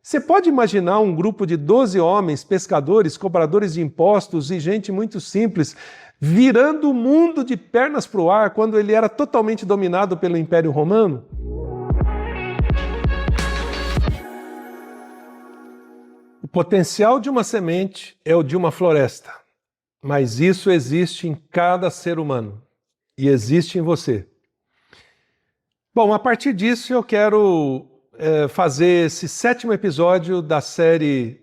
Você pode imaginar um grupo de 12 homens, pescadores, cobradores de impostos e gente muito simples, virando o mundo de pernas para o ar quando ele era totalmente dominado pelo Império Romano? O potencial de uma semente é o de uma floresta, mas isso existe em cada ser humano e existe em você. Bom, a partir disso eu quero fazer esse 7º episódio da série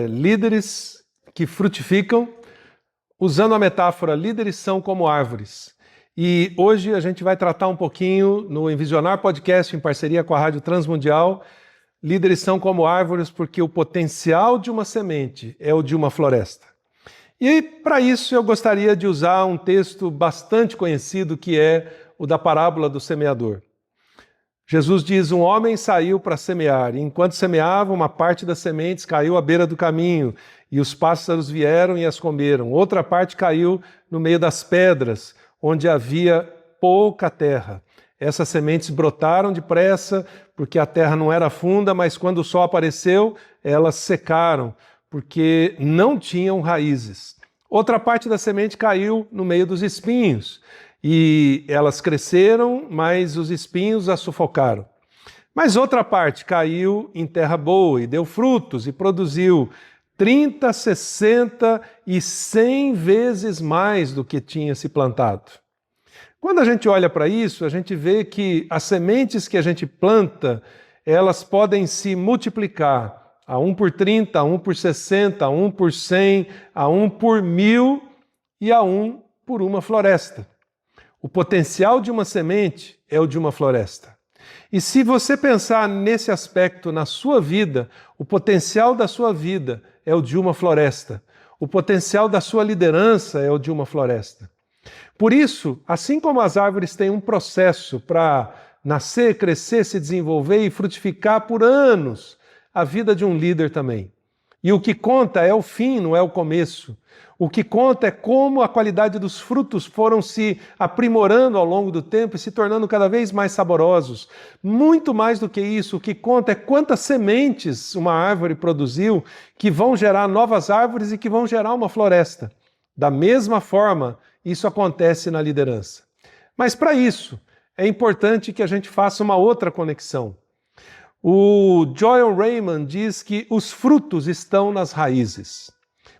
Líderes que Frutificam, usando a metáfora líderes são como árvores. E hoje a gente vai tratar um pouquinho no Envisionar Podcast, em parceria com a Rádio Transmundial, líderes são como árvores porque o potencial de uma semente é o de uma floresta. E para isso eu gostaria de usar um texto bastante conhecido que é o da parábola do semeador. Jesus diz, um homem saiu para semear, e enquanto semeava, uma parte das sementes caiu à beira do caminho, e os pássaros vieram e as comeram. Outra parte caiu no meio das pedras, onde havia pouca terra. Essas sementes brotaram depressa, porque a terra não era funda, mas quando o sol apareceu, elas secaram, porque não tinham raízes. Outra parte da semente caiu no meio dos espinhos, e elas cresceram, mas os espinhos as sufocaram. Mas outra parte caiu em terra boa e deu frutos e produziu 30, 60 e 100 vezes mais do que tinha se plantado. Quando a gente olha para isso, a gente vê que as sementes que a gente planta, elas podem se multiplicar a 1 por 30, a 1 por 60, a 1 por 100, a 1 por 1000 e a 1 por uma floresta. O potencial de uma semente é o de uma floresta. E se você pensar nesse aspecto na sua vida, o potencial da sua vida é o de uma floresta. O potencial da sua liderança é o de uma floresta. Por isso, assim como as árvores têm um processo para nascer, crescer, se desenvolver e frutificar por anos, a vida de um líder também. E o que conta é o fim, não é o começo. O que conta é como a qualidade dos frutos foram se aprimorando ao longo do tempo e se tornando cada vez mais saborosos. Muito mais do que isso, o que conta é quantas sementes uma árvore produziu que vão gerar novas árvores e que vão gerar uma floresta. Da mesma forma, isso acontece na liderança. Mas para isso, é importante que a gente faça uma outra conexão. O Joel Raymond diz que os frutos estão nas raízes.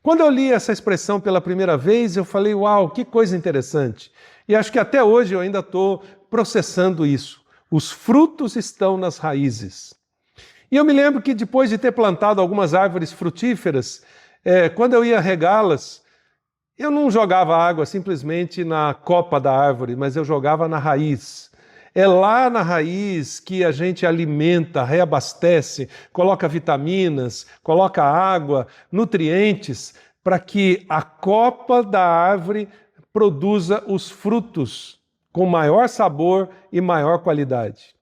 Quando eu li essa expressão pela primeira vez, eu falei, uau, que coisa interessante. E acho que até hoje eu ainda estou processando isso. Os frutos estão nas raízes. E eu me lembro que depois de ter plantado algumas árvores frutíferas, quando eu ia regá-las, eu não jogava água simplesmente na copa da árvore, mas eu jogava na raiz. É lá na raiz que a gente alimenta, reabastece, coloca vitaminas, coloca água, nutrientes, para que a copa da árvore produza os frutos com maior sabor e maior qualidade.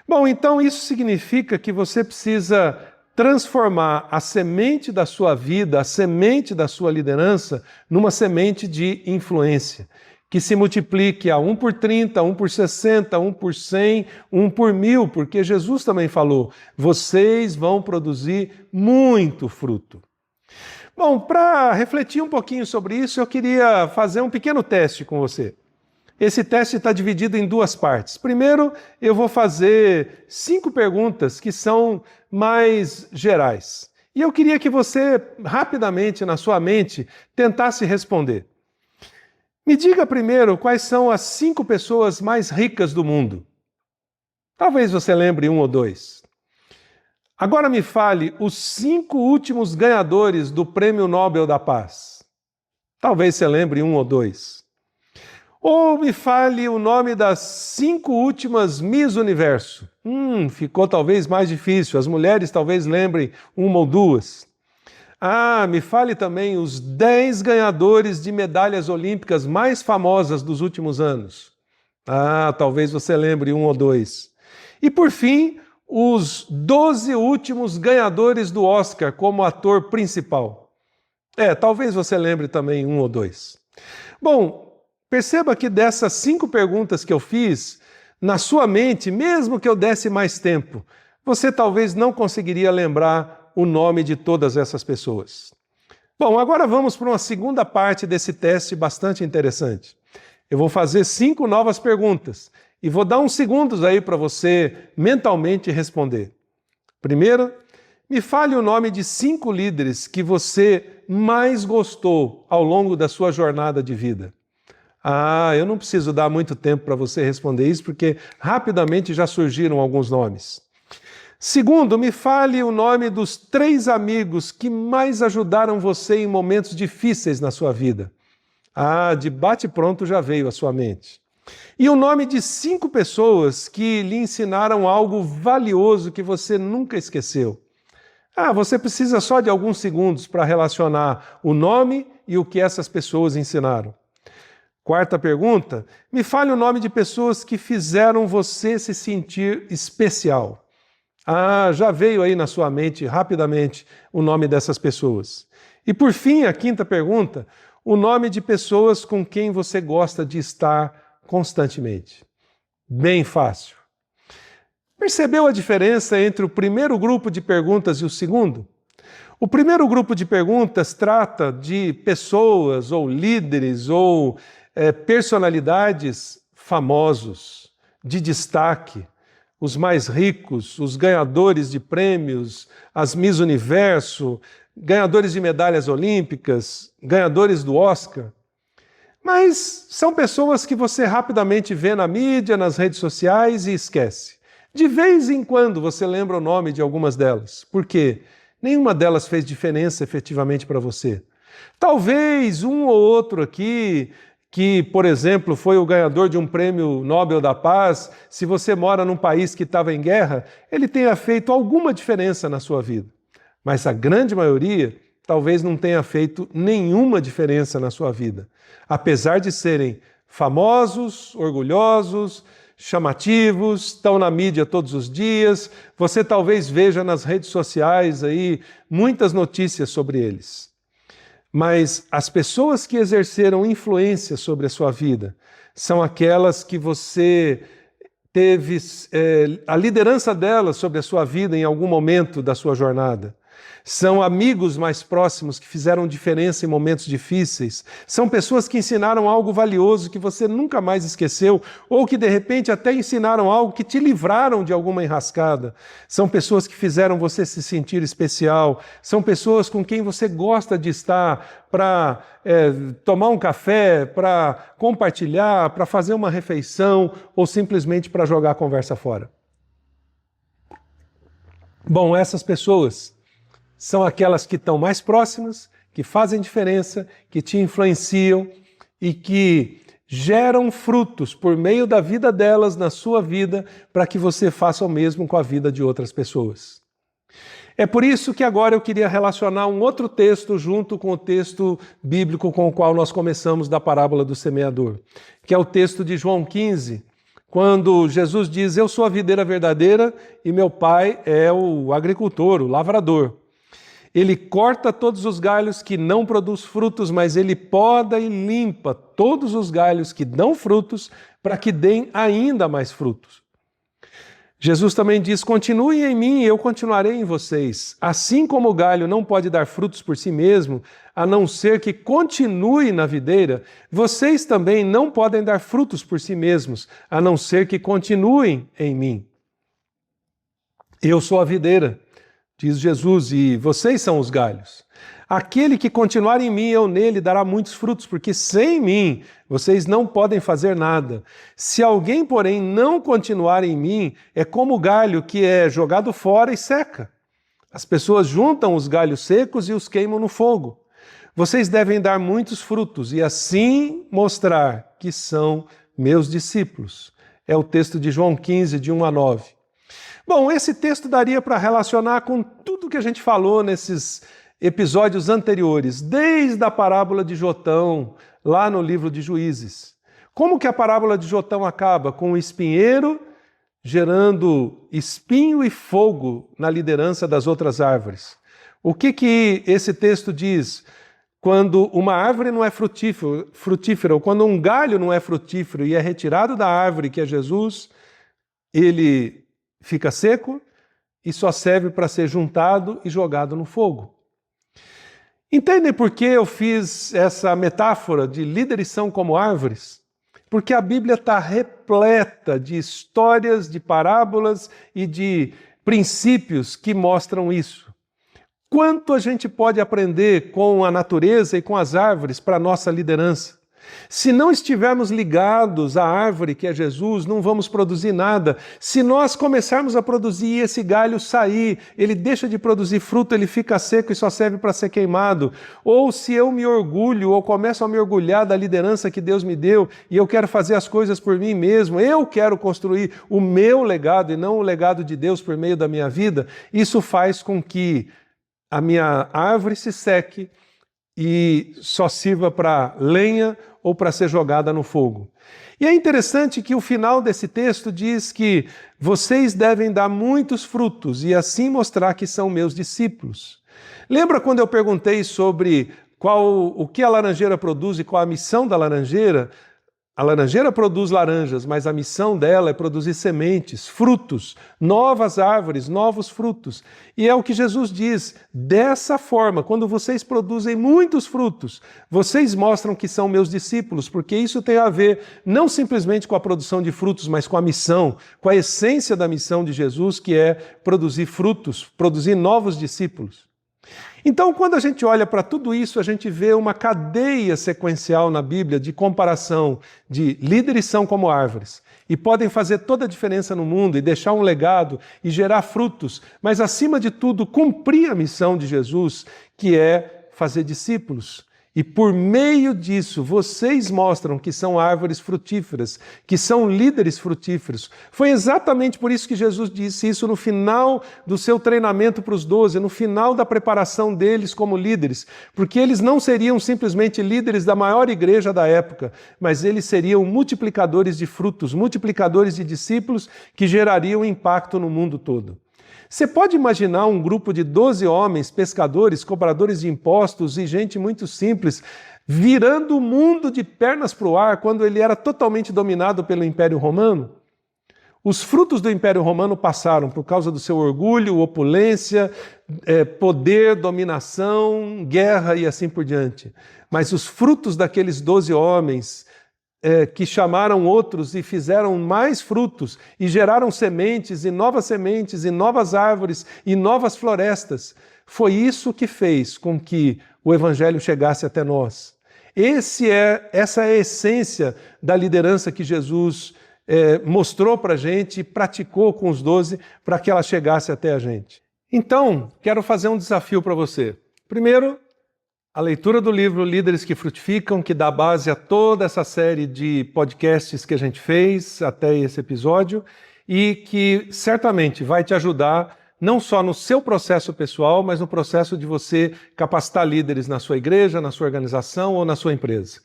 Bom, então isso significa que você precisa transformar a semente da sua vida, a semente da sua liderança, numa semente de influência, que se multiplique a 1 por 30, 1 por 60, 1 por 100, 1 por 1000, porque Jesus também falou, vocês vão produzir muito fruto. Bom, para refletir um pouquinho sobre isso, eu queria fazer um pequeno teste com você. Esse teste está dividido em 2 partes. Primeiro, eu vou fazer 5 perguntas que são mais gerais. E eu queria que você, rapidamente, na sua mente, tentasse responder. Me diga primeiro quais são as 5 pessoas mais ricas do mundo. Talvez você lembre 1 ou 2. Agora me fale os 5 últimos ganhadores do Prêmio Nobel da Paz. Talvez você lembre 1 ou 2. Ou me fale o nome das 5 últimas Miss Universo. Ficou talvez mais difícil. As mulheres talvez lembrem 1 ou 2. Me fale também os 10 ganhadores de medalhas olímpicas mais famosas dos últimos anos. Talvez você lembre 1 ou 2. E por fim, os 12 últimos ganhadores do Oscar como ator principal. Talvez você lembre também 1 ou 2. Bom, perceba que dessas 5 perguntas que eu fiz, na sua mente, mesmo que eu desse mais tempo, você talvez não conseguiria lembrar o nome de todas essas pessoas. Bom, agora vamos para uma segunda parte desse teste bastante interessante. Eu vou fazer 5 novas perguntas e vou dar uns segundos aí para você mentalmente responder. Primeiro, me fale o nome de 5 líderes que você mais gostou ao longo da sua jornada de vida. Eu não preciso dar muito tempo para você responder isso, porque rapidamente já surgiram alguns nomes. Segundo, me fale o nome dos 3 amigos que mais ajudaram você em momentos difíceis na sua vida. De bate-pronto já veio à sua mente. E o nome de 5 pessoas que lhe ensinaram algo valioso que você nunca esqueceu. Você precisa só de alguns segundos para relacionar o nome e o que essas pessoas ensinaram. Quarta pergunta, me fale o nome de pessoas que fizeram você se sentir especial. Já veio aí na sua mente rapidamente o nome dessas pessoas. E por fim, a quinta pergunta, o nome de pessoas com quem você gosta de estar constantemente. Bem fácil. Percebeu a diferença entre o primeiro grupo de perguntas e o segundo? O primeiro grupo de perguntas trata de pessoas ou líderes ou personalidades famosos, de destaque, os mais ricos, os ganhadores de prêmios, as Miss Universo, ganhadores de medalhas olímpicas, ganhadores do Oscar. Mas são pessoas que você rapidamente vê na mídia, nas redes sociais e esquece. De vez em quando você lembra o nome de algumas delas. Por quê? Nenhuma delas fez diferença efetivamente para você. Talvez um ou outro aqui que, por exemplo, foi o ganhador de um prêmio Nobel da Paz, se você mora num país que estava em guerra, ele tenha feito alguma diferença na sua vida. Mas a grande maioria talvez não tenha feito nenhuma diferença na sua vida. Apesar de serem famosos, orgulhosos, chamativos, estão na mídia todos os dias, você talvez veja nas redes sociais aí muitas notícias sobre eles. Mas as pessoas que exerceram influência sobre a sua vida são aquelas que você teve a liderança delas sobre a sua vida em algum momento da sua jornada. São amigos mais próximos que fizeram diferença em momentos difíceis. São pessoas que ensinaram algo valioso que você nunca mais esqueceu, ou que de repente até ensinaram algo que te livraram de alguma enrascada. São pessoas que fizeram você se sentir especial. São pessoas com quem você gosta de estar para tomar um café, para compartilhar, para fazer uma refeição ou simplesmente para jogar a conversa fora. Bom, essas pessoas são aquelas que estão mais próximas, que fazem diferença, que te influenciam e que geram frutos por meio da vida delas na sua vida para que você faça o mesmo com a vida de outras pessoas. É por isso que agora eu queria relacionar um outro texto junto com o texto bíblico com o qual nós começamos da parábola do semeador, que é o texto de João 15, quando Jesus diz: "Eu sou a videira verdadeira e meu pai é o agricultor, o lavrador. Ele corta todos os galhos que não produzem frutos, mas ele poda e limpa todos os galhos que dão frutos para que deem ainda mais frutos." Jesus também diz: "Continuem em mim e eu continuarei em vocês. Assim como o galho não pode dar frutos por si mesmo, a não ser que continue na videira, vocês também não podem dar frutos por si mesmos, a não ser que continuem em mim. Eu sou a videira, diz Jesus, e vocês são os galhos. Aquele que continuar em mim, eu nele, dará muitos frutos, porque sem mim vocês não podem fazer nada. Se alguém, porém, não continuar em mim, é como o galho que é jogado fora e seca. As pessoas juntam os galhos secos e os queimam no fogo. Vocês devem dar muitos frutos e assim mostrar que são meus discípulos." É o texto de João 15, de 1 a 9. Bom, esse texto daria para relacionar com tudo que a gente falou nesses episódios anteriores, desde a parábola de Jotão, lá no livro de Juízes. Como que a parábola de Jotão acaba? Com o espinheiro gerando espinho e fogo na liderança das outras árvores. O que esse texto diz? Quando uma árvore não é frutífera, ou quando um galho não é frutífero e é retirado da árvore, que é Jesus, ele fica seco e só serve para ser juntado e jogado no fogo. Entendem por que eu fiz essa metáfora de líderes são como árvores? Porque a Bíblia está repleta de histórias, de parábolas e de princípios que mostram isso. Quanto a gente pode aprender com a natureza e com as árvores para a nossa liderança? Se não estivermos ligados à árvore que é Jesus, não vamos produzir nada. Se nós começarmos a produzir e esse galho sair, ele deixa de produzir fruto, ele fica seco e só serve para ser queimado. Ou se eu me orgulho ou começo a me orgulhar da liderança que Deus me deu e eu quero fazer as coisas por mim mesmo, eu quero construir o meu legado e não o legado de Deus por meio da minha vida, isso faz com que a minha árvore se seque e só sirva para lenha ou para ser jogada no fogo. E é interessante que o final desse texto diz que vocês devem dar muitos frutos e assim mostrar que são meus discípulos. Lembra quando eu perguntei sobre o que a laranjeira produz e qual a missão da laranjeira? A laranjeira produz laranjas, mas a missão dela é produzir sementes, frutos, novas árvores, novos frutos. E é o que Jesus diz, dessa forma, quando vocês produzem muitos frutos, vocês mostram que são meus discípulos, porque isso tem a ver não simplesmente com a produção de frutos, mas com a missão, com a essência da missão de Jesus, que é produzir frutos, produzir novos discípulos. Então, quando a gente olha para tudo isso, a gente vê uma cadeia sequencial na Bíblia de comparação de líderes são como árvores e podem fazer toda a diferença no mundo e deixar um legado e gerar frutos, mas acima de tudo cumprir a missão de Jesus, que é fazer discípulos. E por meio disso, vocês mostram que são árvores frutíferas, que são líderes frutíferos. Foi exatamente por isso que Jesus disse isso no final do seu treinamento para os 12, no final da preparação deles como líderes, porque eles não seriam simplesmente líderes da maior igreja da época, mas eles seriam multiplicadores de frutos, multiplicadores de discípulos que gerariam impacto no mundo todo. Você pode imaginar um grupo de 12 homens, pescadores, cobradores de impostos e gente muito simples, virando o mundo de pernas para o ar quando ele era totalmente dominado pelo Império Romano? Os frutos do Império Romano passaram por causa do seu orgulho, opulência, poder, dominação, guerra e assim por diante. Mas os frutos daqueles 12 homens que chamaram outros e fizeram mais frutos e geraram sementes e novas árvores e novas florestas. Foi isso que fez com que o Evangelho chegasse até nós. Essa é a essência da liderança que Jesus mostrou para a gente e praticou com os 12 para que ela chegasse até a gente. Então, quero fazer um desafio para você. Primeiro, a leitura do livro Líderes que Frutificam, que dá base a toda essa série de podcasts que a gente fez até esse episódio e que certamente vai te ajudar não só no seu processo pessoal, mas no processo de você capacitar líderes na sua igreja, na sua organização ou na sua empresa.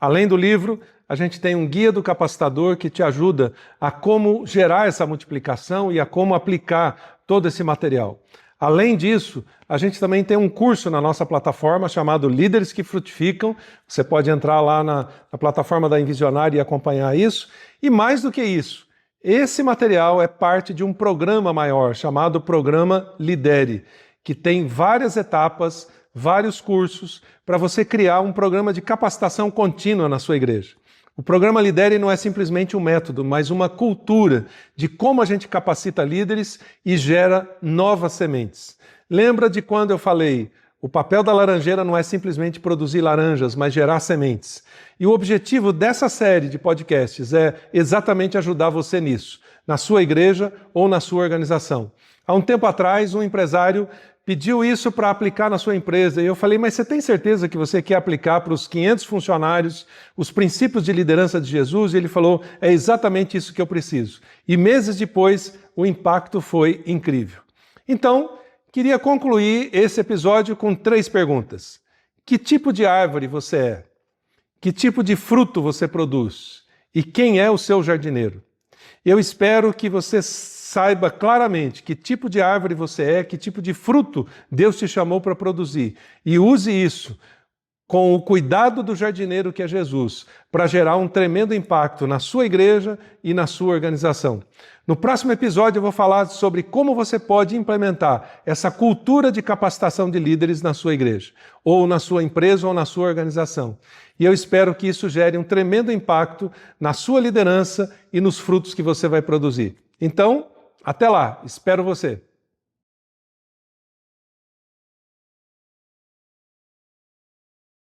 Além do livro, a gente tem um guia do capacitador que te ajuda a como gerar essa multiplicação e a como aplicar todo esse material. Além disso, a gente também tem um curso na nossa plataforma chamado Líderes que Frutificam. Você pode entrar lá na plataforma da Envisionária e acompanhar isso. E mais do que isso, esse material é parte de um programa maior chamado Programa Lidere, que tem várias etapas, vários cursos para você criar um programa de capacitação contínua na sua igreja. O programa Lidere não é simplesmente um método, mas uma cultura de como a gente capacita líderes e gera novas sementes. Lembra de quando eu falei, o papel da laranjeira não é simplesmente produzir laranjas, mas gerar sementes. E o objetivo dessa série de podcasts é exatamente ajudar você nisso, na sua igreja ou na sua organização. Há um tempo atrás, um empresário pediu isso para aplicar na sua empresa. E eu falei, mas você tem certeza que você quer aplicar para os 500 funcionários os princípios de liderança de Jesus? E ele falou, é exatamente isso que eu preciso. E meses depois, o impacto foi incrível. Então, queria concluir esse episódio com 3 perguntas. Que tipo de árvore você é? Que tipo de fruto você produz? E quem é o seu jardineiro? Eu espero que você saiba claramente que tipo de árvore você é, que tipo de fruto Deus te chamou para produzir. E use isso com o cuidado do jardineiro que é Jesus, para gerar um tremendo impacto na sua igreja e na sua organização. No próximo episódio eu vou falar sobre como você pode implementar essa cultura de capacitação de líderes na sua igreja, ou na sua empresa ou na sua organização. E eu espero que isso gere um tremendo impacto na sua liderança e nos frutos que você vai produzir. Então, até lá, espero você!